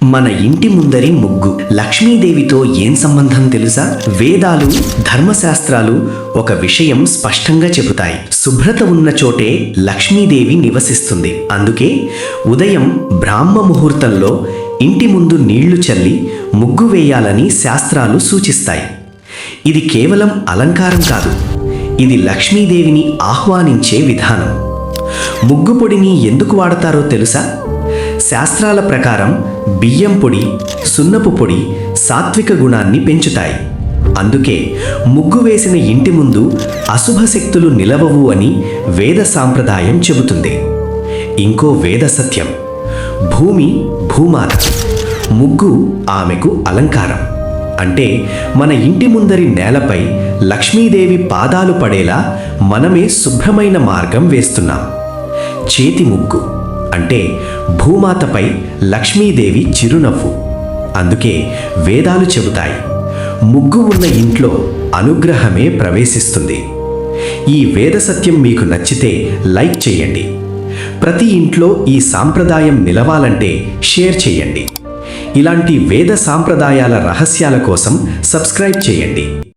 మన ఇంటి ముందరి ముగ్గు లక్ష్మీదేవితో ఏం సంబంధం తెలుసా? వేదాలు, ధర్మశాస్త్రాలు ఒక విషయం స్పష్టంగా చెబుతాయి. శుభ్రత ఉన్న చోటే లక్ష్మీదేవి నివసిస్తుంది. అందుకే ఉదయం బ్రాహ్మ ముహూర్తంలో ఇంటి ముందు నీళ్లు చల్లి ముగ్గు వేయాలని శాస్త్రాలు సూచిస్తాయి. ఇది కేవలం అలంకారం కాదు, ఇది లక్ష్మీదేవిని ఆహ్వానించే విధానం. ముగ్గు పొడిని ఎందుకు వాడతారో తెలుసా? శాస్త్రాల ప్రకారం బియ్యం పొడి, సున్నపు పొడి సాత్విక గుణాన్ని పెంచుతాయి. అందుకే ముగ్గు వేసిన ఇంటి ముందు అశుభ శక్తులు నిలవవు అని వేద సాంప్రదాయం చెబుతుంది. ఇంకో వేద సత్యం, భూమి భూమాత, ముగ్గు ఆమెకు అలంకారం. అంటే మన ఇంటి ముందరి నేలపై లక్ష్మీదేవి పాదాలు పడేలా మనమే శుభ్రమైన మార్గం వేస్తున్నాం. చేతి ముగ్గు అంటే భూమాతపై లక్ష్మీదేవి చిరునవ్వు. అందుకే వేదాలు చెబుతాయి, ముగ్గు ఉన్న ఇంట్లో అనుగ్రహమే ప్రవేశిస్తుంది. ఈ వేద సత్యం మీకు నచ్చితే లైక్ చేయండి. ప్రతి ఇంట్లో ఈ సాంప్రదాయం నిలవాలంటే షేర్ చేయండి. ఇలాంటి వేద సాంప్రదాయాల రహస్యాల కోసం సబ్స్క్రైబ్ చేయండి.